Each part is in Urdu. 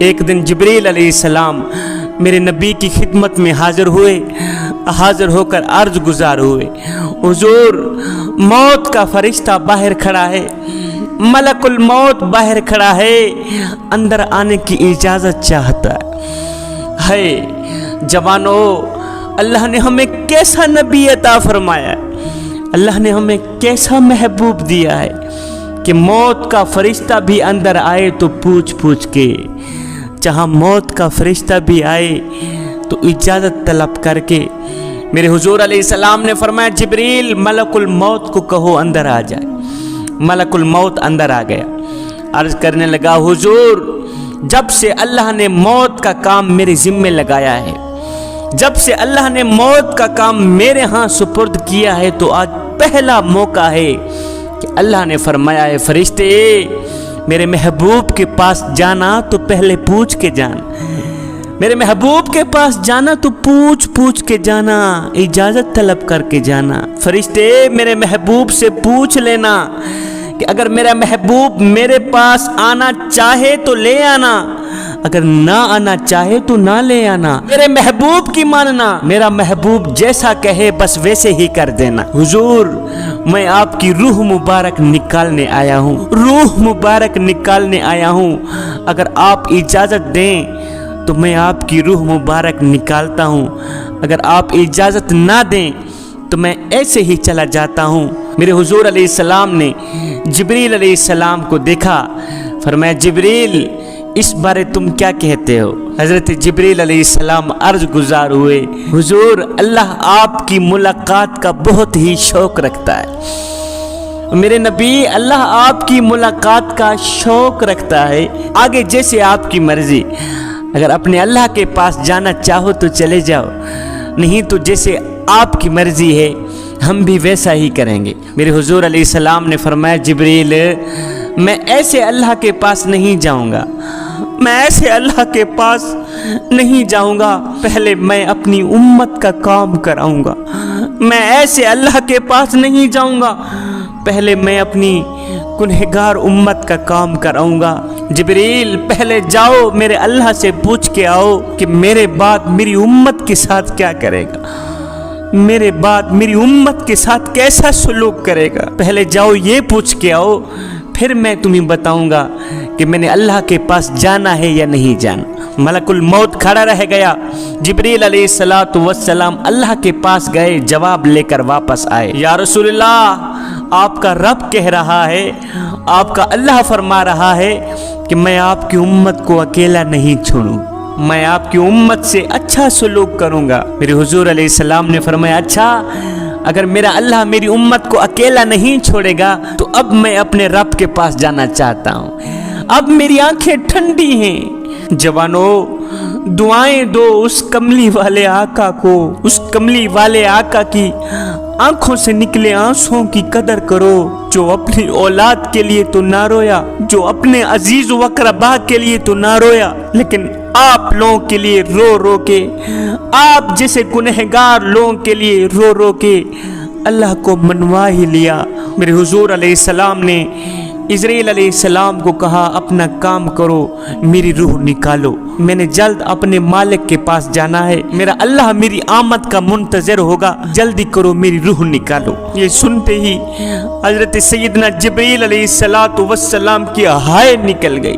ایک دن جبریل علیہ السلام میرے نبی کی خدمت میں حاضر ہو کر عرض گزار ہوئے، حضور موت کا فرشتہ باہر کھڑا ہے، ملک الموت باہر کھڑا ہے، اندر آنے کی اجازت چاہتا ہے۔ جوانو، اللہ نے ہمیں کیسا نبی عطا فرمایا ہے، اللہ نے ہمیں کیسا محبوب دیا ہے کہ موت کا فرشتہ بھی اندر آئے تو پوچھ کے، جہاں موت کا فرشتہ بھی آئے تو اجازت طلب کر کے۔ میرے حضور علیہ السلام نے فرمایا، جبریل ملک الموت کو کہو اندر آ جائے۔ ملک الموت اندر آ گیا، عرض کرنے لگا، حضور جب سے اللہ نے موت کا کام میرے ذمے لگایا ہے، جب سے اللہ نے موت کا کام میرے ہاں سپرد کیا ہے، تو آج پہلا موقع ہے کہ اللہ نے فرمایا ہے، فرشتے میرے محبوب کے پاس جانا تو پہلے پوچھ کے جانا، میرے محبوب کے پاس جانا تو پوچھ کے جانا، اجازت طلب کر کے جانا۔ فرشتے میرے محبوب سے پوچھ لینا کہ اگر میرا محبوب میرے پاس آنا چاہے تو لے آنا، اگر نہ آنا چاہے تو نہ لے آنا، میرے محبوب کی ماننا، میرا محبوب جیسا کہے بس ویسے ہی کر دینا۔ حضور میں آپ کی روح مبارک نکالنے آیا ہوں، روح مبارک نکالنے آیا ہوں، اگر آپ اجازت دیں تو میں آپ کی روح مبارک نکالتا ہوں، اگر آپ اجازت نہ دیں تو میں ایسے ہی چلا جاتا ہوں۔ میرے حضور علیہ السلام نے جبریل علیہ السلام کو دیکھا، فرمایا، جبریل اس بارے تم کیا کہتے ہو؟ حضرت جبریل علیہ السلام عرض گزار ہوئے، حضور اللہ آپ کی ملاقات کا بہت ہی شوق رکھتا ہے، میرے نبی اللہ آپ کی ملاقات کا شوق رکھتا ہے، آگے جیسے آپ کی مرضی، اگر اپنے اللہ کے پاس جانا چاہو تو چلے جاؤ، نہیں تو جیسے آپ کی مرضی ہے ہم بھی ویسا ہی کریں گے۔ میرے حضور علیہ السلام نے فرمایا، جبریل میں ایسے اللہ کے پاس نہیں جاؤں گا، میں ایسے اللہ کے پاس نہیں جاؤں گا، پہلے میں اپنی امت کا کام کراؤں گا، میں ایسے اللہ کے پاس نہیں جاؤں گا، پہلے میں اپنی گنہگار امت کا کام کراؤں گا۔ جبریل پہلے جاؤ میرے اللہ سے پوچھ کے آؤ کہ میرے بعد میری امت کے ساتھ کیا کرے گا، میرے بعد میری امت کے ساتھ کیسا سلوک کرے گا، پہلے جاؤ یہ پوچھ کے آؤ، پھر میں تمہیں بتاؤں گا کہ میں نے اللہ کے پاس جانا ہے یا نہیں جانا۔ ملک الموت کھڑا رہ گیا، جبریل علیہ السلام اللہ کے پاس گئے، جواب لے کر واپس آئے، یا رسول اللہ آپ کا رب کہہ رہا ہے، آپ کا اللہ فرما رہا ہے کہ میں آپ کی امت کو اکیلا نہیں چھوڑوں، میں آپ کی امت سے اچھا سلوک کروں گا۔ میرے حضور علیہ السلام نے فرمایا، اچھا اگر میرا اللہ میری امت کو اکیلا نہیں چھوڑے گا تو اب میں اپنے رب کے پاس جانا چاہتا ہوں، اب میری آنکھیں ٹھنڈی ہیں۔ جوانو دعائیں دو اس کملی والے آقا کو، اس کملی والے آقا کی آنکھوں سے نکلے آنسوں کی قدر کرو، جو اپنی اولاد کے لیے تو نہ رویا، جو اپنے عزیز و اقربا کے لیے تو نہ رویا، لیکن آپ لوگوں کے لیے رو رو کے، آپ جیسے گنہگار لوگوں کے لیے رو رو کے اللہ کو منوا ہی لیا۔ میرے حضور علیہ السلام نے اسرائیل علیہ السلام کو کہا، اپنا کام کرو، میری روح نکالو، میں نے جلد اپنے مالک کے پاس جانا ہے، میرا اللہ میری آمد کا منتظر ہوگا، جلدی کرو میری روح نکالو۔ یہ سنتے ہی حضرت سیدنا جبریل علیہ السلام کی ہائے نکل گئی،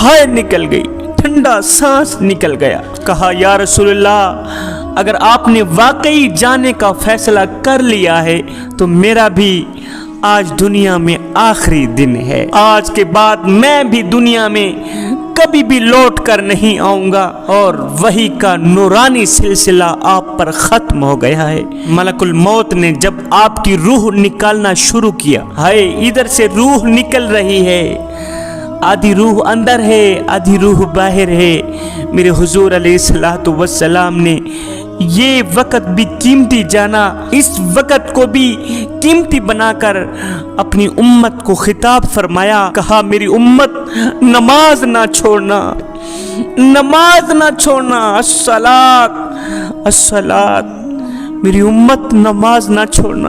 ہائے نکل گئی، ٹھنڈا سانس نکل گیا۔ کہا، یا رسول اللہ اگر آپ نے واقعی جانے کا فیصلہ کر لیا ہے تو میرا بھی آج دنیا میں آخری دن ہے، آج کے بعد میں بھی دنیا میں کبھی بھی لوٹ کر نہیں آؤں گا، اور وحی کا نورانی سلسلہ آپ پر ختم ہو گیا ہے۔ ملک الموت نے جب آپ کی روح نکالنا شروع کیا، ہائے ادھر سے روح نکل رہی ہے، آدھی روح اندر ہے آدھی روح باہر ہے۔ میرے حضور علیہ السلام نے یہ وقت بھی قیمتی جانا، اس وقت کو بھی قیمتی بنا کر اپنی امت کو خطاب فرمایا، کہا میری امت نماز نہ چھوڑنا، نماز نہ چھوڑنا، الصلاۃ الصلاۃ، میری امت نماز نہ چھوڑنا۔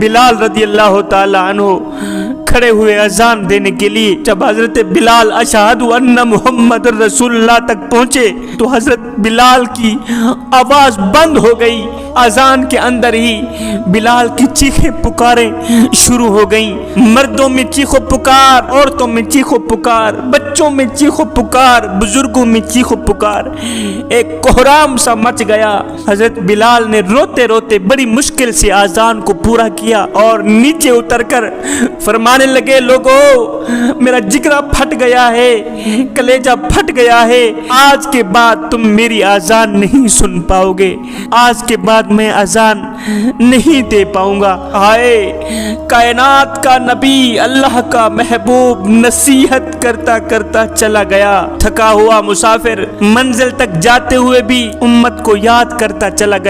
بلال رضی اللہ تعالی عنہ کھڑے ہوئے اذان دینے کے لیے. جب حضرت بلال اشہد ان محمد رسول اللہ تک پہنچے تو حضرت بلال کی آواز بند ہو گئی. اذان کے اندر ہی بلال کی چیخیں پکاریں شروع ہو گئیں. مردوں میں چیخو پکار، عورتوں میں چیخو پکار، بچوں میں چیخو پکار، بزرگوں میں چیخو پکار. ایک کوہرام سا مچ گیا. حضرت بلال نے روتے روتے بڑی مشکل سے اذان کو پورا کیا اور نیچے اتر کر فرمانے لگے، لوگو میرا جگرا پھٹ گیا ہے، کلیجہ پھٹ گیا ہے. آج کے بعد تم میری اذان نہیں سن پاؤ گے، آج کے بعد میں اذان نہیں دے پاؤں گا. ہائے کائنات کا نبی، اللہ کا محبوب نصیحت کرتا کرتا چلا گیا. تھکا ہوا مسافر منزل تک جاتے ہوئے بھی امت کو یاد کرتا چلا گیا.